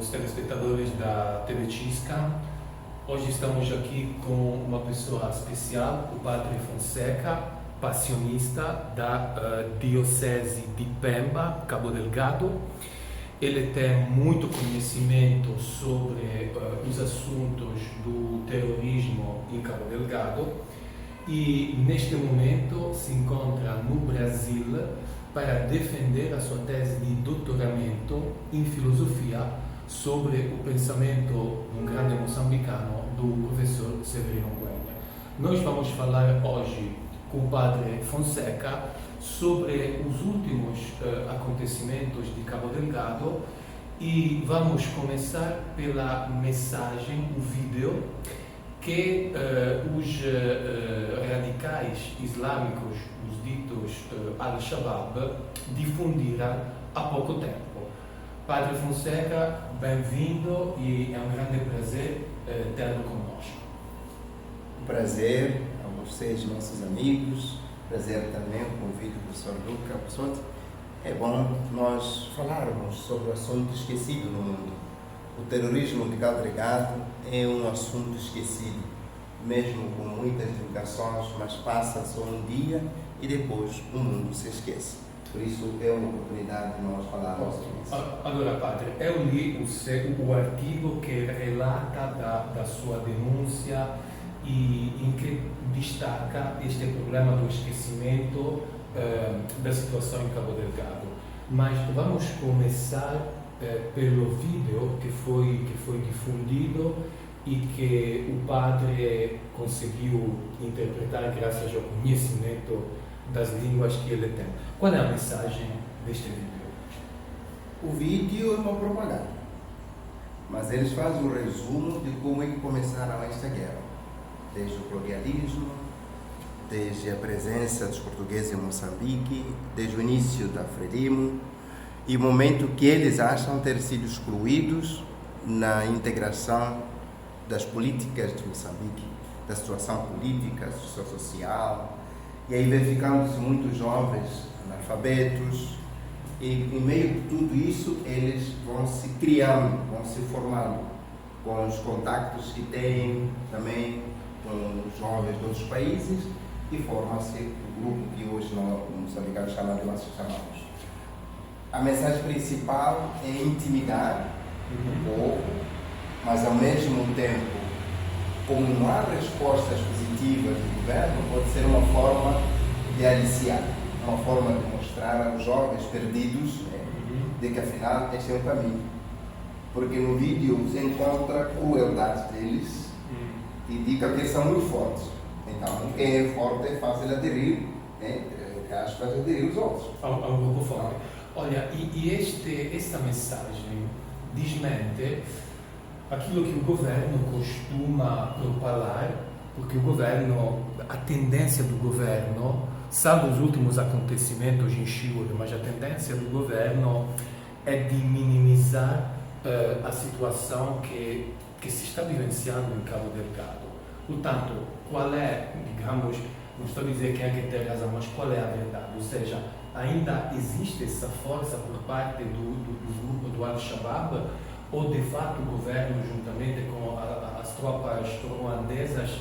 aos telespectadores da TV Cisca. Hoje estamos aqui com uma pessoa especial, o Padre Fonseca, passionista da Diocese de Pemba, Cabo Delgado. Ele tem muito conhecimento sobre os assuntos do terrorismo em Cabo Delgado e neste momento se encontra no Brasil para defender a sua tese de doutoramento em filosofia sobre o pensamento de um grande moçambicano, do professor Severino Guenha. Nós vamos falar hoje com o Padre Fonseca sobre os últimos acontecimentos de Cabo Delgado e vamos começar pela mensagem, o vídeo que os radicais islâmicos, os ditos Al-Shabaab, difundiram há pouco tempo. Padre Fonseca, bem-vindo e é um grande prazer tê-lo conosco. Um prazer a vocês, nossos amigos, prazer também o convite do professor Luca. Professor, é bom nós falarmos sobre o assunto esquecido no mundo. O terrorismo de Cabo Delgado é um assunto esquecido, mesmo com muitas divulgações, mas passa só um dia e depois o mundo se esquece. Por isso é uma oportunidade de nós falarmos sobre isso. Agora, Padre, eu li o artigo que relata da sua denúncia e em que destaca este problema do esquecimento da situação em Cabo Delgado. Mas vamos começar pelo vídeo que foi difundido e que o padre conseguiu interpretar graças ao conhecimento das línguas que ele tem. Qual é a mensagem deste vídeo? O vídeo é uma propaganda, mas eles fazem um resumo de como é que começaram esta guerra, desde o colonialismo, desde a presença dos portugueses em Moçambique, desde o início da Frelimo e o momento que eles acham ter sido excluídos na integração das políticas de Moçambique, da situação política, da situação social. E aí verificamos muitos jovens analfabetos e em meio de tudo isso eles vão se criando, vão se formando com os contactos que têm também com os jovens de outros países e forma-se o grupo que hoje nós moçambicanos chamamos. A mensagem principal é intimidar o povo, mas ao mesmo tempo, como não há respostas positivas do governo, pode ser uma forma de aliciar, uma forma de mostrar aos jovens perdidos de que afinal este é o caminho. Porque no vídeo você encontra a crueldade deles e indica que eles são muito fortes. Então, quem é forte é fácil aderir, aderir os outros. Ao grupo forte. Olha, esta mensagem desmente aquilo que o governo costuma propalar, porque o governo, a tendência do governo, salvo os últimos acontecimentos em Chile, mas a tendência do governo é de minimizar a situação que se está vivenciando em Cabo Delgado. Portanto, qual é, digamos, não estou a dizer quem é que tem razão, mas qual é a verdade? Ou seja, ainda existe essa força por parte do grupo do Al-Shabaab, ou de fato o governo, juntamente com as tropas ruandesas,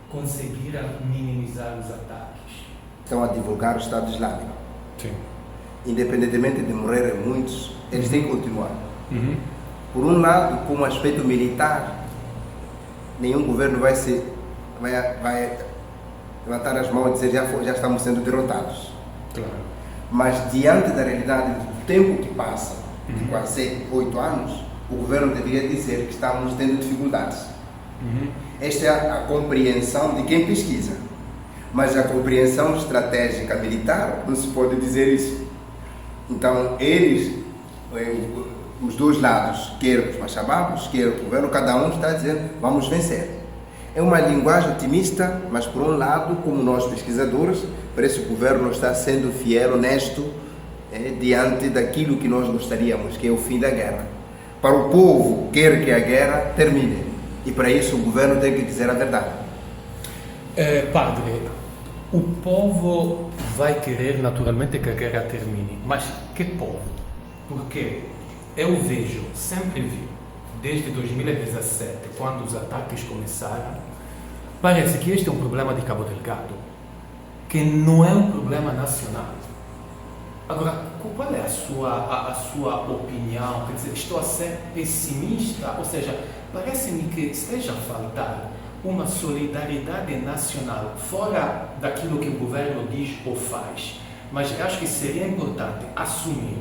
conseguiram minimizar os ataques? Estão a divulgar o Estado Islâmico. Sim. Independentemente de morrerem muitos, eles têm que continuar. Por um lado, como aspecto militar, nenhum governo vai levantar as mãos e dizer já estamos sendo derrotados. Claro. Mas diante da realidade do tempo que passa, de quase 7, 8 anos, o governo deveria dizer que estamos tendo dificuldades. Esta é a compreensão de quem pesquisa. Mas a compreensão estratégica militar não se pode dizer isso. Então, eles, os dois lados, quer os machababos, quer o governo, cada um está dizendo, vamos vencer. É uma linguagem otimista, mas por um lado, como nós pesquisadores, parece que o governo está sendo fiel, honesto, diante daquilo que nós gostaríamos, que é o fim da guerra. Para o povo, quer que a guerra termine. E para isso o governo tem que dizer a verdade. Padre, o povo vai querer naturalmente que a guerra termine, mas que povo? Porque eu vejo, sempre vi, desde 2017, quando os ataques começaram, parece que este é um problema de Cabo Delgado, que não é um problema nacional. Agora, qual é a sua opinião? Quer dizer, estou a ser pessimista? Ou seja, parece-me que esteja a faltar uma solidariedade nacional, fora daquilo que o governo diz ou faz. Mas acho que seria importante assumir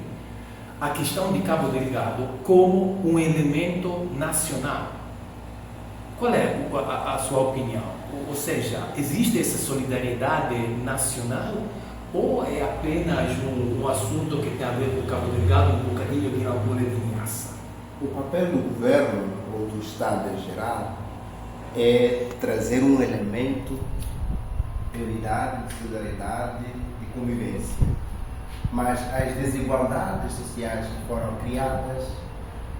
a questão de Cabo Delgado como um elemento nacional. Qual é a sua opinião? Ou seja, existe essa solidariedade nacional ou é apenas um assunto que tem a ver com Cabo Delgado, um bocadinho de Nampula e de Niassa? O papel do governo ou do Estado em geral é trazer um elemento de unidade, de solidariedade e convivência. Mas as desigualdades sociais que foram criadas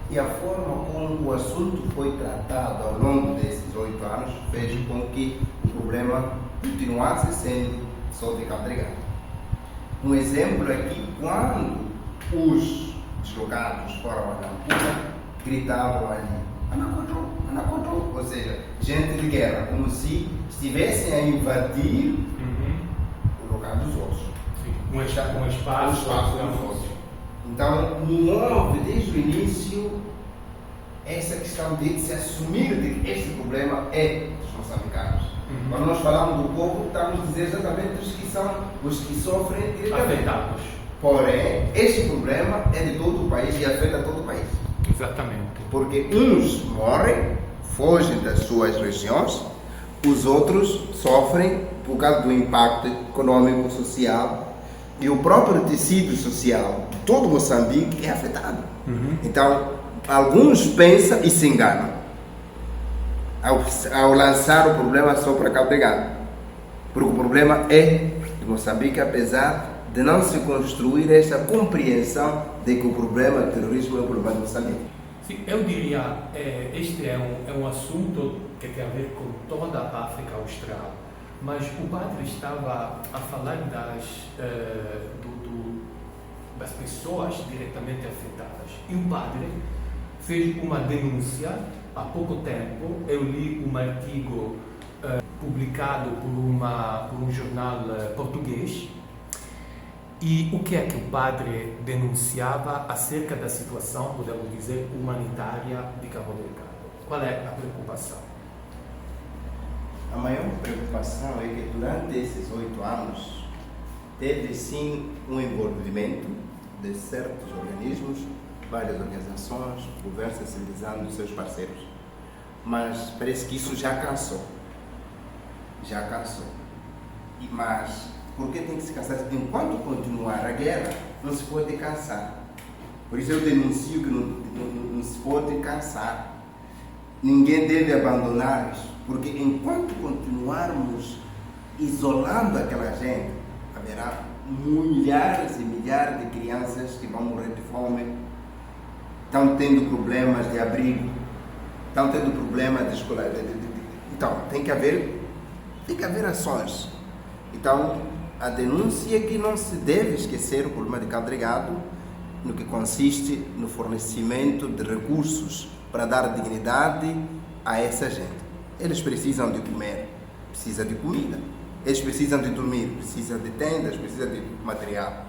e a forma como o assunto foi tratado ao longo desses 8 anos fez com que o problema continuasse sendo só de Cabo Delgado. Um exemplo é que quando os deslocados foram a Nampula, gritavam ali, Anacotu, Anacotu, ou seja, gente de guerra, como se estivessem a invadir o local dos outros. Sim, um espaço dos outros. Então, não houve desde o início essa questão de se assumir de que este problema é dos moçambicanos. Quando nós falamos do povo, estamos a dizer exatamente os que sofrem diretamente. Afetados. Porém, este problema é de todo o país e afeta todo o país. Exatamente. Porque uns morrem, fogem das suas regiões, os outros sofrem por causa do impacto econômico, social e o próprio tecido social de todo Moçambique é afetado. Então, alguns pensam e se enganam ao lançar o problema só para Cabo Delgado. Porque o problema é de Moçambique, apesar de não se construir essa compreensão de que o problema do terrorismo é um problema de Moçambique. Sim, eu diria, este é um assunto que tem a ver com toda a África Austral, mas o padre estava a falar das pessoas diretamente afetadas. E o padre fez uma denúncia há pouco tempo. Eu li um artigo publicado por um jornal português. E o que é que o padre denunciava acerca da situação, podemos dizer, humanitária de Cabo Delgado? Qual é a preocupação? A maior preocupação é que durante esses 8 anos teve sim um envolvimento de certos organismos, várias organizações, governos sensibilizando os seus parceiros. Mas parece que isso já cansou. Já cansou. Mas porque tem que se cansar? Enquanto continuar a guerra, não se pode cansar. Por isso eu denuncio que não se pode cansar. Ninguém deve abandonar isso. Porque enquanto continuarmos isolando aquela gente, haverá milhares e milhares de crianças que vão morrer de fome, estão tendo problemas de abrigo, estão tendo problemas de escola. Então, tem que haver ações. Então, a denúncia é que não se deve esquecer o problema de Cabo Delgado, no que consiste no fornecimento de recursos para dar dignidade a essa gente. Eles precisam de comer, precisam de comida. Eles precisam de dormir, precisam de tendas, precisam de material.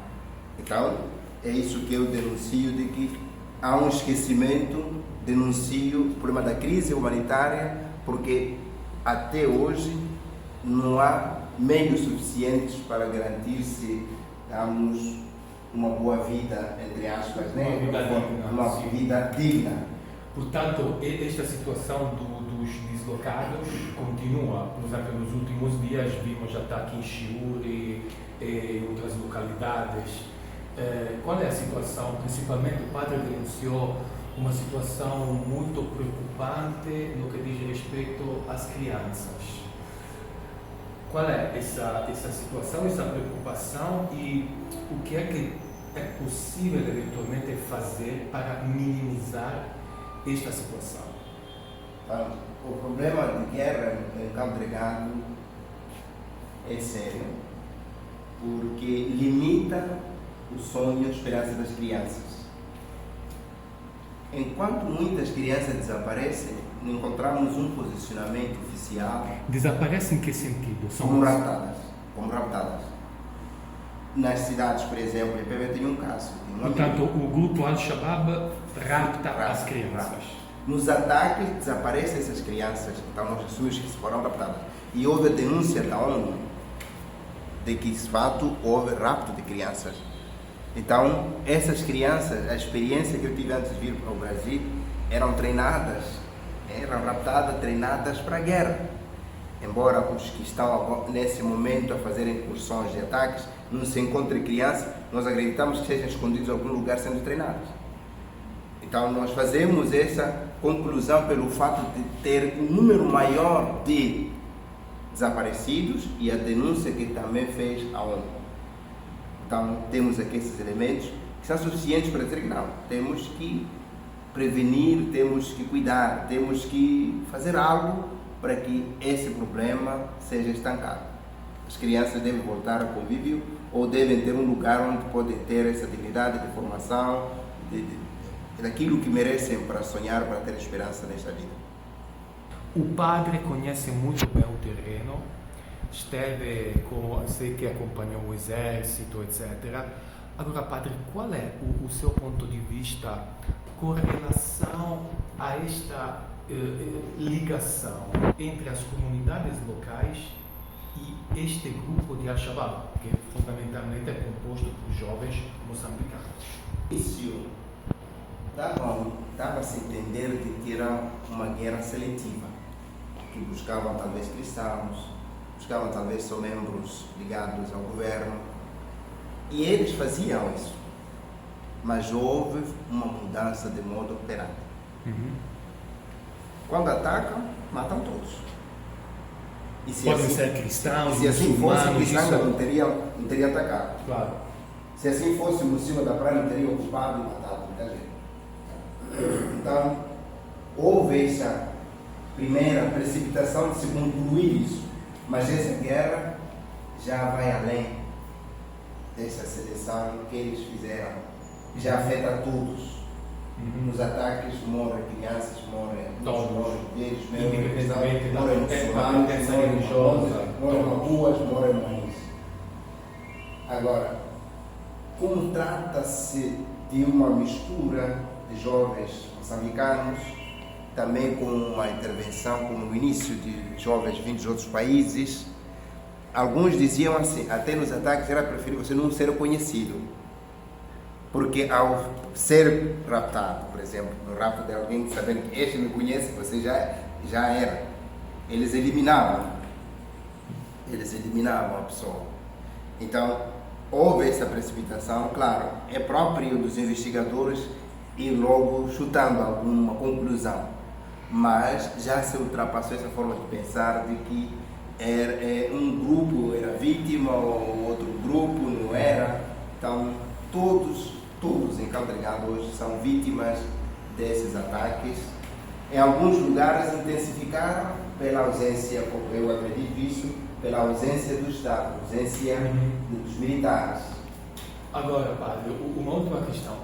Então, é isso que eu denuncio, de que há um esquecimento, denuncio o problema da crise humanitária, porque até hoje não há meios suficientes para garantir-se, digamos, uma boa vida, entre aspas, né? Uma vida digna. Portanto, esta situação dos deslocados continua. Por exemplo, nos últimos dias vimos ataque em Chiure e outras localidades. Qual é a situação? Principalmente o padre denunciou uma situação muito preocupante no que diz respeito às crianças. Qual é essa situação, essa preocupação e o que é possível eventualmente fazer para minimizar esta situação? O problema de guerra em Cabo Delgado é sério, porque limita o sonho e a esperança das crianças. Enquanto muitas crianças desaparecem, não encontramos um posicionamento oficial. Desaparecem em que sentido? Como raptadas. Como raptadas. Nas cidades, por exemplo, em PB tem um caso. Portanto, o grupo Al-Shabaab rapta as crianças. Nos ataques desaparecem essas crianças, então as pessoas que foram raptadas. E houve a denúncia da ONU de que, de fato, houve rapto de crianças. Então, essas crianças, a experiência que eu tive antes de vir para o Brasil, eram treinadas, eram raptadas, treinadas para a guerra. Embora os que estão nesse momento a fazer incursões de ataques não se encontrem crianças, nós acreditamos que sejam escondidos em algum lugar sendo treinados. Então, nós fazemos essa conclusão pelo fato de ter um número maior de desaparecidos e a denúncia que também fez a ONU. Então, temos aqui esses elementos que são suficientes para dizer que não, temos que prevenir, temos que cuidar, temos que fazer algo para que esse problema seja estancado. As crianças devem voltar ao convívio ou devem ter um lugar onde podem ter essa dignidade de formação, daquilo que merecem para sonhar, para ter esperança nesta vida. O padre conhece muito bem o terreno, sei que acompanhou o exército, etc. Agora, padre, qual é o seu ponto de vista com relação a esta ligação entre as comunidades locais e este grupo de Al-Shabaab, que fundamentalmente é composto por jovens moçambicanos? Isso dava-se a entender que era uma guerra seletiva, que buscavam talvez cristãos, buscavam talvez só membros ligados ao governo, e eles faziam isso, mas houve uma mudança de modo operante. Quando atacam, matam todos. E se Podem assim, ser cristãos, se assim fosse, cristãos isso... não teria atacado. Claro. Se assim fosse, no cima da praia não teria ocupado e matado muita gente. Então, houve essa primeira precipitação de se concluir isso, mas essa guerra já vai além dessa seleção que eles fizeram, já afeta todos. Nos ataques morrem crianças, morrem eles mesmos, morrem muçulmanos, morrem ruas, morrem mães. Agora, como trata-se de uma mistura de jovens moçambicanos, também com uma intervenção, como no início, de jovens vindos de outros países, alguns diziam assim, até nos ataques era preferível você não ser conhecido, porque ao ser raptado, por exemplo, no rapto de alguém, sabendo que este me conhece, você já era. Eles eliminavam a pessoa. Então, houve essa precipitação, claro, é próprio dos investigadores ir logo chutando alguma conclusão, mas já se ultrapassou essa forma de pensar de que um grupo era vítima ou outro grupo não era. Então, todos em Cabo Delgado hoje são vítimas desses ataques. Em alguns lugares intensificaram pela ausência, eu acredito isso, pela ausência do Estado, ausência dos militares. Agora, padre, uma última questão.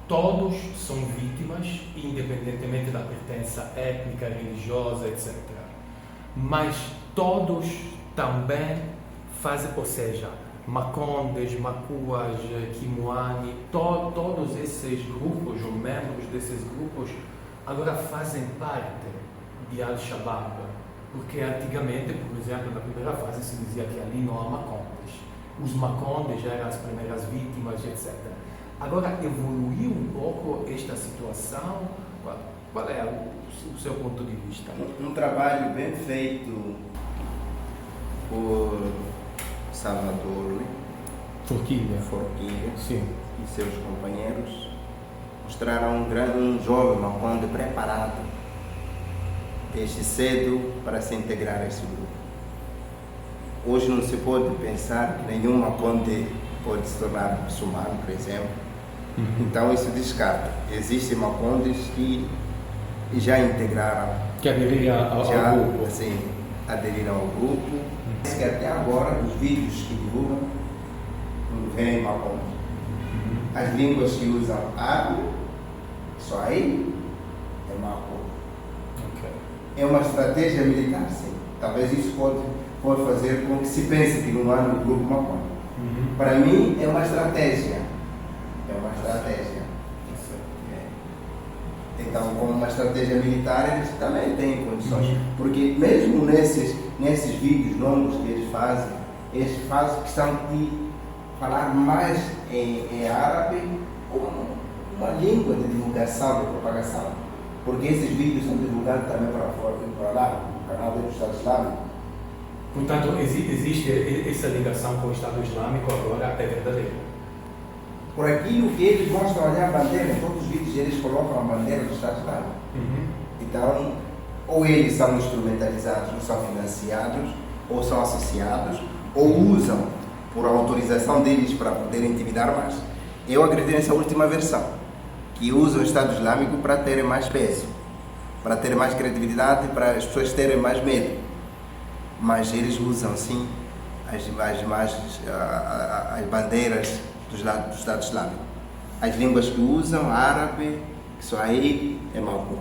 Todos são vítimas, independentemente da pertença étnica, religiosa, etc. Mas todos também fazem, ou seja, Macondes, Macuas, Kimuani, todos esses grupos, ou membros desses grupos, agora fazem parte de Al-Shabaab, porque antigamente, por exemplo, na primeira fase se dizia que ali não há Macondes. Os Macondes eram as primeiras vítimas, etc. Agora evoluiu um pouco esta situação? Qual é o seu ponto de vista? Um trabalho bem feito por Salvador Forquilha, sim, e seus companheiros mostraram um jovem Maconde preparado desde cedo para se integrar a esse grupo. Hoje não se pode pensar que nenhum Maconde pode se tornar muçulmano, por exemplo. Então isso descarta. Existem Macondes que já integraram, que aderiram ao grupo. Sim, aderiram ao grupo. Que até agora, os vídeos que divulgam, não vem Maconde. As línguas que usam árabe, Só aí é mau acordo. Ok. É uma estratégia militar, sim. Talvez isso pode fazer com que se pense que não há no grupo Maconha. Para mim, é uma estratégia. É uma estratégia. Então, como uma estratégia militar, eles também têm condições. Porque mesmo nesses vídeos longos que eles fazem questão de falar mais em árabe como uma língua de divulgação, de propagação. Porque esses vídeos são divulgados também para fora, para lá, no canal do Estado Islâmico. Portanto, existe essa ligação com o Estado Islâmico agora, é verdadeira. Por aquilo que eles mostram ali a bandeira, em todos os vídeos eles colocam a bandeira do Estado Islâmico. Então, ou eles são instrumentalizados, ou são financiados, ou são associados, ou usam por autorização deles para poder intimidar mais. Eu acredito nessa última versão, que usa o Estado Islâmico para terem mais peso, para terem mais credibilidade, para as pessoas terem mais medo. Mas eles usam sim as bandeiras do Estado Islâmico. As línguas que usam, árabe, Swahili, é Malco.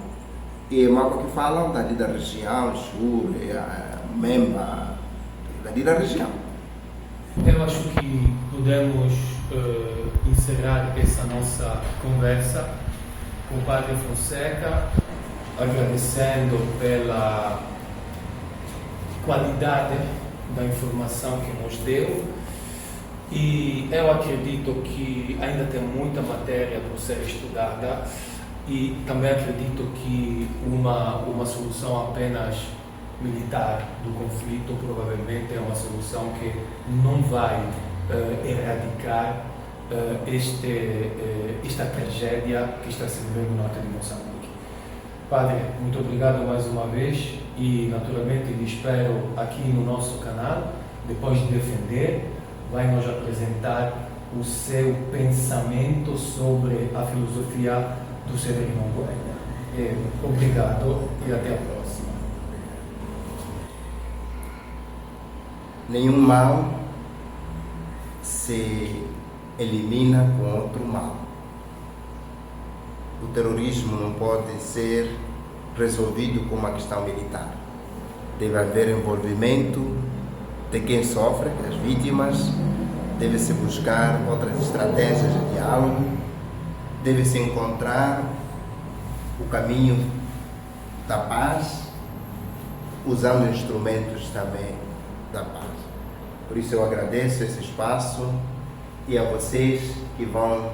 E é Malco que falam dali da região, Sul, Memba, dali da região. Eu acho que podemos encerrar essa nossa conversa com o Padre Fonseca, agradecendo pela qualidade da informação que nos deu, e eu acredito que ainda tem muita matéria para ser estudada, e também acredito que uma solução apenas militar do conflito provavelmente é uma solução que não vai erradicar esta tragédia que está se vivendo no norte de Moçambique. Padre, muito obrigado mais uma vez e naturalmente lhe espero aqui no nosso canal. Depois de defender, vai nos apresentar o seu pensamento sobre a filosofia do Severino Goenha. Obrigado e até a próxima. Nenhum mal se elimina com outro mal. O terrorismo não pode ser resolvido com uma questão militar. Deve haver envolvimento de quem sofre, das vítimas, deve-se buscar outras estratégias de diálogo, deve-se encontrar o caminho da paz, usando instrumentos também da paz. Por isso eu agradeço esse espaço e a vocês que vão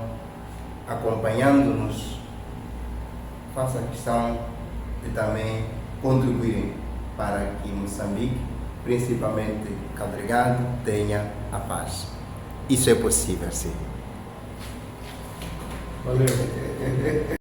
acompanhando-nos, façam a questão de também contribuírem para que Moçambique, principalmente Cabo Delgado, tenha a paz. Isso é possível, sim. Valeu.